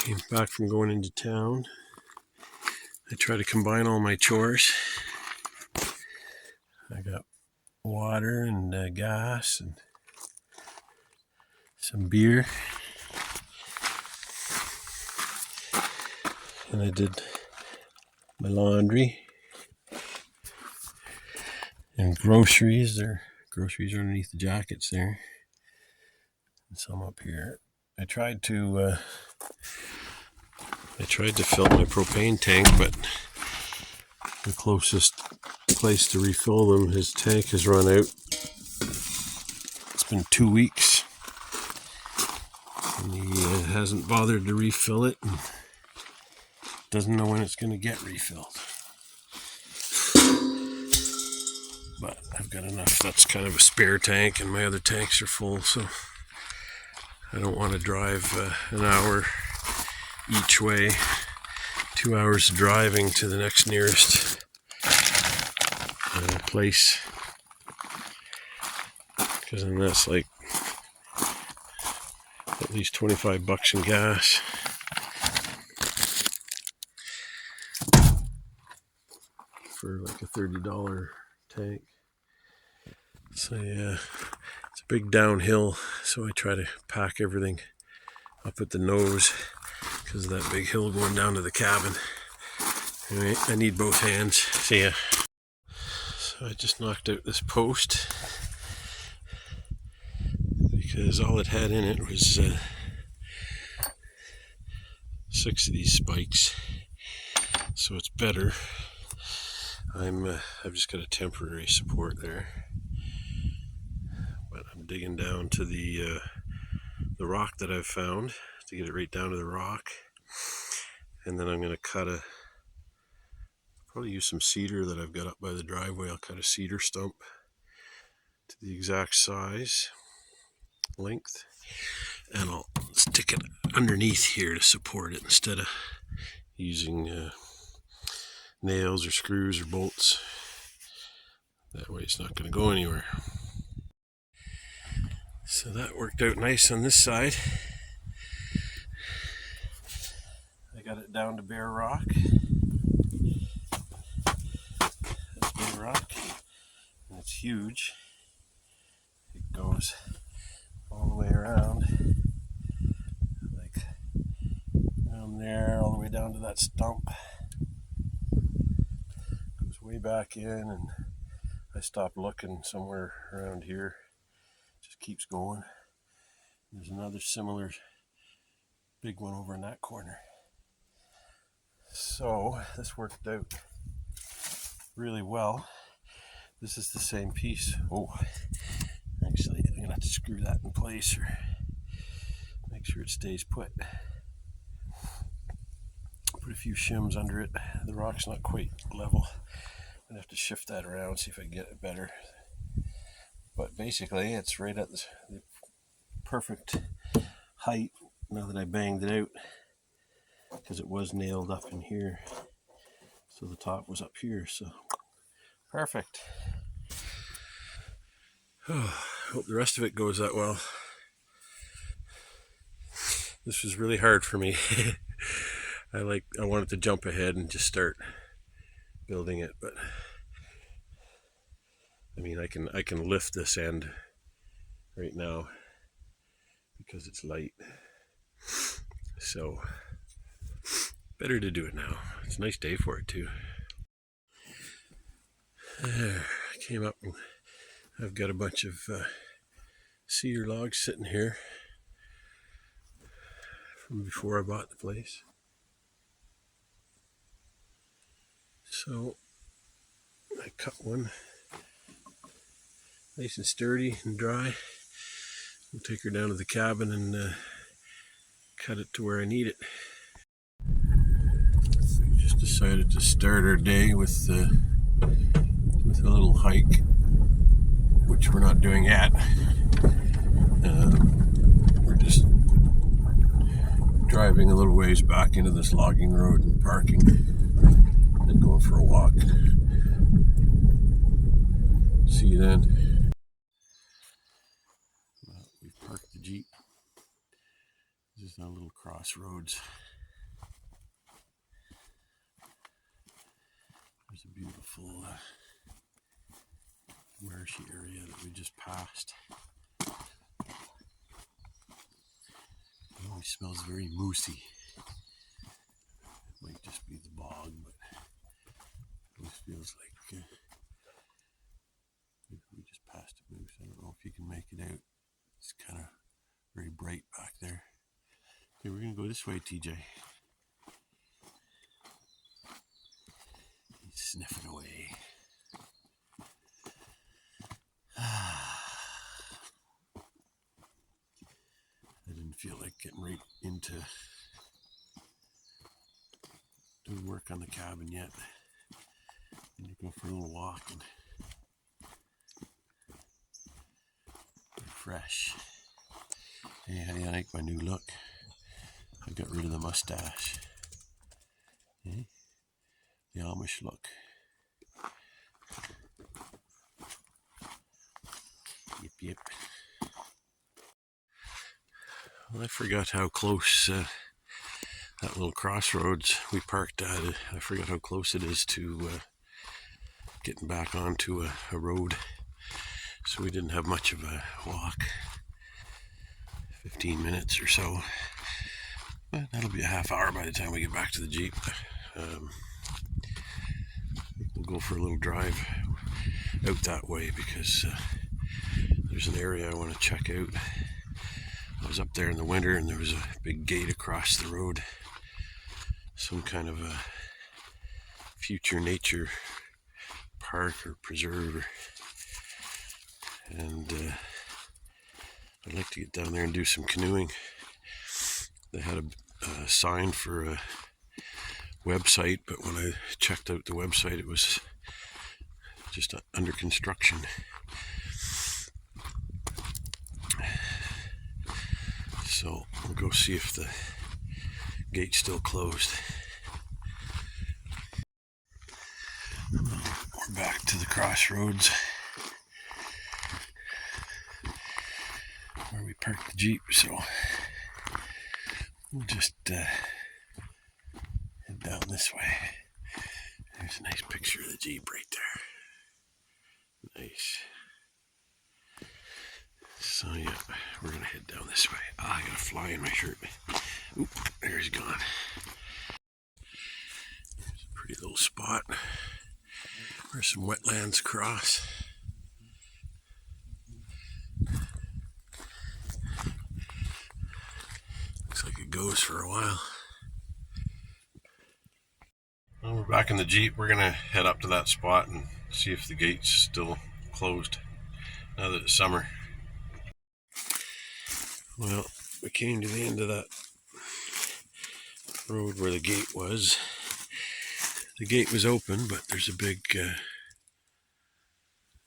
Came back from going into town. I try to combine all my chores. I got water and gas and some beer. And I did my laundry and groceries. There, groceries are underneath the jackets there, and some up here. I tried to fill my propane tank, but the closest place to refill them, his tank has run out. It's been 2 weeks, and he hasn't bothered to refill it, and doesn't know when it's going to get refilled. But I've got enough. That's kind of a spare tank, and my other tanks are full, so I don't want to drive an hour each way, 2 hours driving to the next nearest place, because then that's like at least $25 in gas. For like a $30 tank. So yeah, it's a big downhill, so I try to pack everything up at the nose because of that big hill going down to the cabin. Anyway, I need both hands. See ya. So I just knocked out this post because all it had in it was 6 of these spikes, so it's better. I've just got a temporary support there, but I'm digging down to the rock that I've found to get it right down to the rock, and then I'm going to probably use some cedar that I've got up by the driveway. I'll cut a cedar stump to the exact size, length, and I'll stick it underneath here to support it instead of using nails or screws or bolts. That way it's not going to go anywhere. So that worked out nice on this side. I got it down to bare rock. That's bare rock, and it's huge. It goes all the way around, like down there, all the way down to that stump. Goes way back in, and I stopped looking somewhere around here. Just keeps going. There's another similar big one over in that corner. So this worked out really well. This is the same piece. Oh, actually, I'm gonna have to screw that in place or make sure it stays put. Put a few shims under it. The rock's not quite level. I'm gonna have to shift that around, see if I can get it better. But basically, it's right at the perfect height now that I banged it out, because it was nailed up in here. So the top was up here, so perfect. Hope the rest of it goes that well. This was really hard for me. I wanted to jump ahead and just start building it, but I mean, I can lift this end right now because it's light. So better to do it now. It's a nice day for it too. There, I came up and I've got a bunch of cedar logs sitting here from before I bought the place. So I cut one nice and sturdy and dry. We'll take her down to the cabin and cut it to where I need it. We just decided to start our day with a little hike, which we're not doing yet. We're just driving a little ways back into this logging road and parking and going for a walk. See you then. Well, we've parked the Jeep. This is a little crossroads. There's a beautiful marshy area that we just passed. It always smells very moosey. It might just be the bog, but it always feels like we just passed a moose. I don't know if you can make it out. It's kind of very bright back there. Okay, we're going to go this way, TJ. He's sniffing away. I didn't feel like getting right into doing work on the cabin yet. I'm going to go for a little walk and refresh. Hey, how do you like my new look? I got rid of the mustache. Hey? The Amish look. Yip yip. Well, I forgot how close that little crossroads we parked at. I forgot how close it is to getting back onto a road. So we didn't have much of a walk. 15 minutes or so. But that'll be a half hour by the time we get back to the Jeep. We'll go for a little drive out that way because there's an area I want to check out. I was up there in the winter and there was a big gate across the road. Some kind of a future nature park or preserve. And I'd like to get down there and do some canoeing. They had a sign for a website, but when I checked out the website, it was just under construction. So we'll go see if the gate's still closed. We're back to the crossroads where we parked the Jeep, so we'll just head down this way. There's a nice picture of the Jeep right there. Nice. So yeah, we're gonna head down this way. I got a fly in my shirt. Oop, there he's gone. There's a pretty little spot where some wetlands cross. Looks like it goes for a while. Well, we're back in the Jeep. We're gonna head up to that spot and see if the gate's still closed now that it's summer. Well, we came to the end of that road where the gate was. The gate was open, but there's a big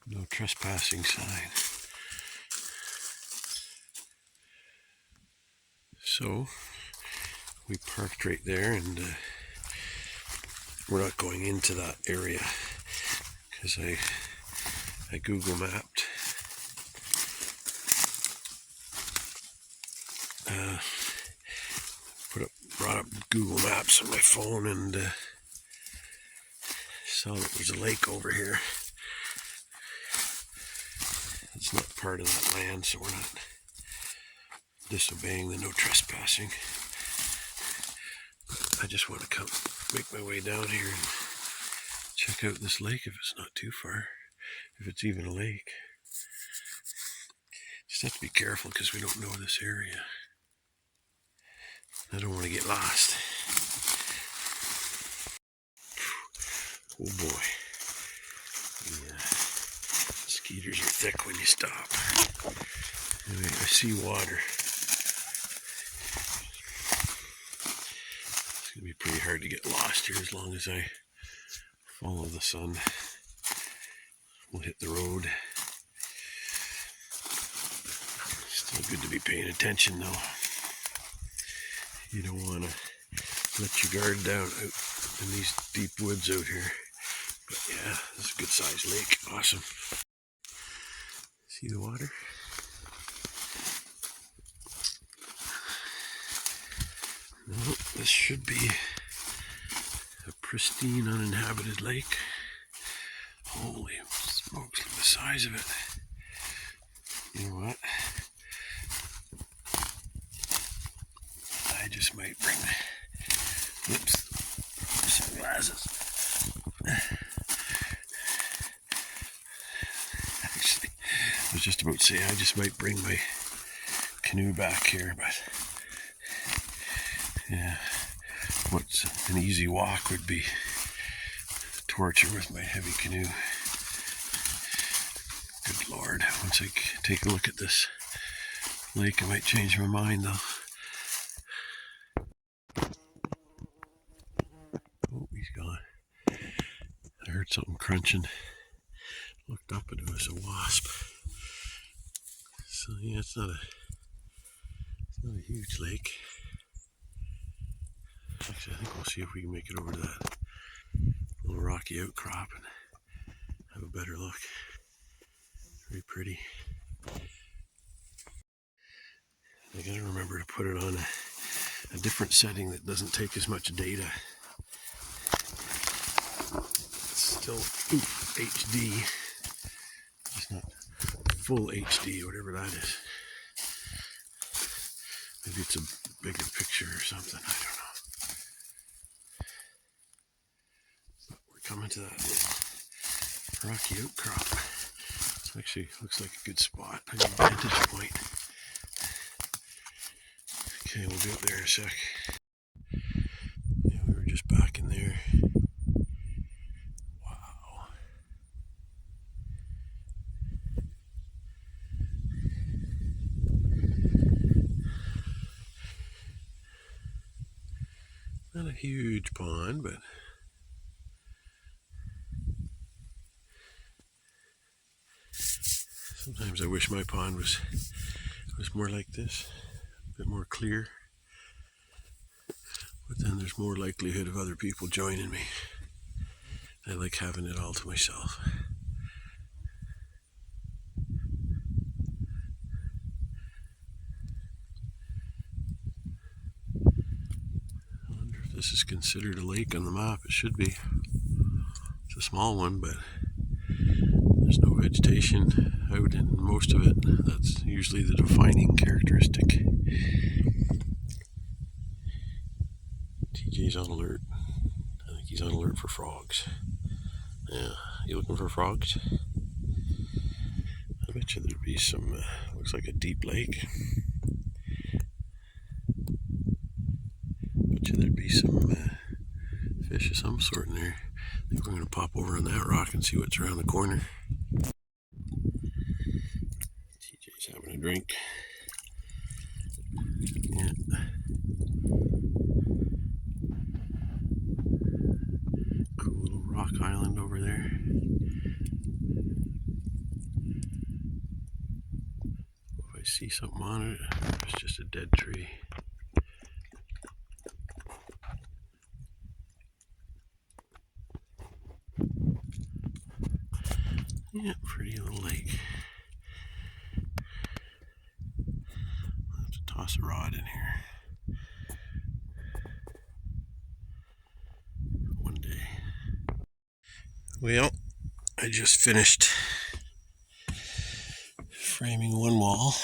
no trespassing sign. So we parked right there, and we're not going into that area because I Google mapped. Brought up Google Maps on my phone and saw that there's a lake over here. It's not part of that land, so we're not disobeying the no trespassing. I just want to come make my way down here and check out this lake if it's not too far, if it's even a lake. Just have to be careful because we don't know this area. I don't want to get lost. Oh boy. The mosquitoes are thick when you stop. Anyway, I see water. It's going to be pretty hard to get lost here as long as I follow the sun. We'll hit the road. Still good to be paying attention though. You don't want to let your guard down out in these deep woods out here. But yeah, this is a good sized lake. Awesome. See the water? No, this should be a pristine uninhabited lake. size of it. You know what? I just might bring my sunglasses. Actually, I was just about to say I just might bring my canoe back here, but yeah, what's an easy walk would be torture with my heavy canoe. Good Lord, once I take a look at this lake, I might change my mind though. Oh, he's gone. I heard something crunching. Looked up and it was a wasp. So yeah, it's not a huge lake. Actually, I think we'll see if we can make it over to that little rocky outcrop and have a better look. Very pretty. I gotta remember to put it on a different setting that doesn't take as much data. It's still HD. It's not full HD, whatever that is. Maybe it's a bigger picture or something, I don't know. But we're coming to that rocky outcrop. It actually looks like a good spot, a good vantage point. Okay, we'll be up there in a sec. Yeah, we were just back in there. Wow. Not a huge pond, but sometimes I wish my pond was more like this, a bit more clear. But then there's more likelihood of other people joining me. I like having it all to myself. I wonder if this is considered a lake on the map. It should be. It's a small one, but there's no vegetation out in most of it. That's usually the defining characteristic. TJ's on alert. I think he's on alert for frogs. Yeah, you looking for frogs? I bet you there'd be some, looks like a deep lake. Bet you there'd be some fish of some sort in there. I think we're going to pop over on that rock and see what's around the corner. TJ's having a drink. Yeah. Cool little rock island over there. If I see something on it, it's just a dead tree. Yeah, pretty little lake. I'll have to toss a rod in here one day. Well, I just finished framing one wall.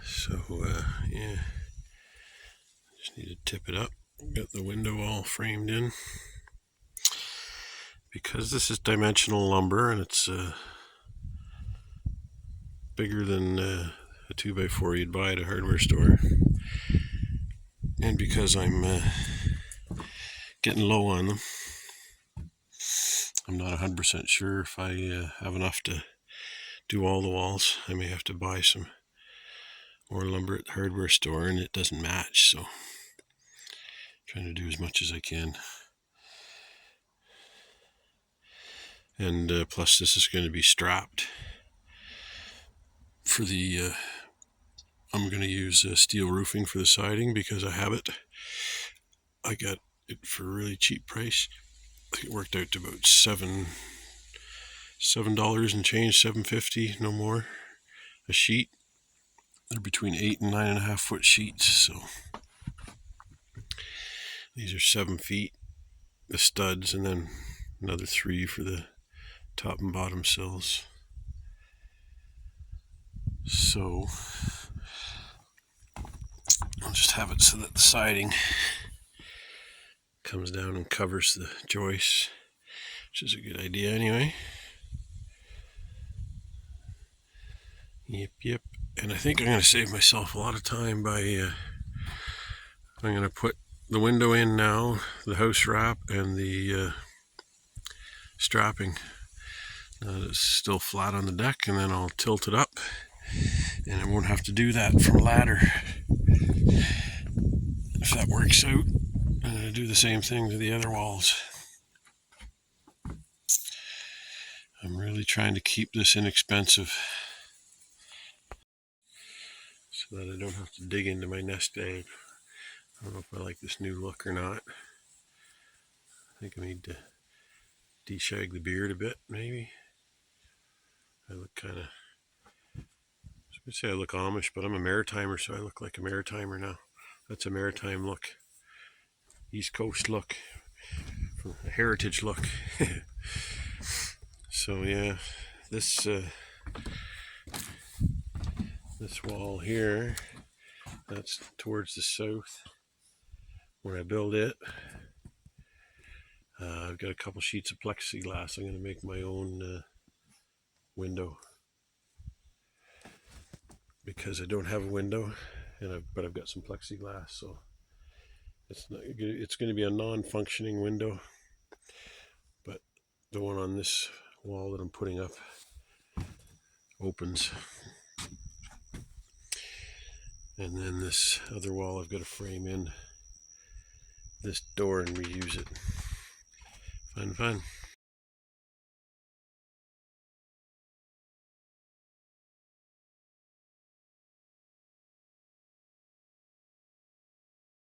So, yeah, just need to tip it up. Got the window all framed in. Because this is dimensional lumber and it's bigger than a 2x4 you'd buy at a hardware store. And because I'm getting low on them, I'm not 100% sure if I have enough to do all the walls. I may have to buy some more lumber at the hardware store and it doesn't match, so I'm trying to do as much as I can. And plus this is going to be strapped for the I'm going to use steel roofing for the siding because I have it. I got it for a really cheap price. I think it worked out to about $7 and change, $7.50, no more, a sheet. they're between 8 and 9.5 foot sheets. So these are 7 feet, the studs, and then another 3 for the top and bottom sills. So I'll just have it so that the siding comes down and covers the joists, which is a good idea anyway. Yep. And I think I'm going to save myself a lot of time by I'm going to put the window in now, the house wrap, and the strapping. It's still flat on the deck, and then I'll tilt it up, and I won't have to do that from a ladder. If that works out, I'm going to do the same thing to the other walls. I'm really trying to keep this inexpensive so that I don't have to dig into my nest egg. I don't know if I like this new look or not. I think I need to de-shag the beard a bit, maybe. I look kind of, I was going to say I look Amish, but I'm a maritimer, so I look like a maritimer now. That's a maritime look. East Coast look. A heritage look. So yeah, this wall here, that's towards the south. When I build it, I've got a couple sheets of plexiglass. I'm going to make my own window because I don't have a window, but I've got some plexiglass, so it's going to be a non-functioning window. But the one on this wall that I'm putting up opens, and then this other wall I've got to frame in this door and reuse it. Fun.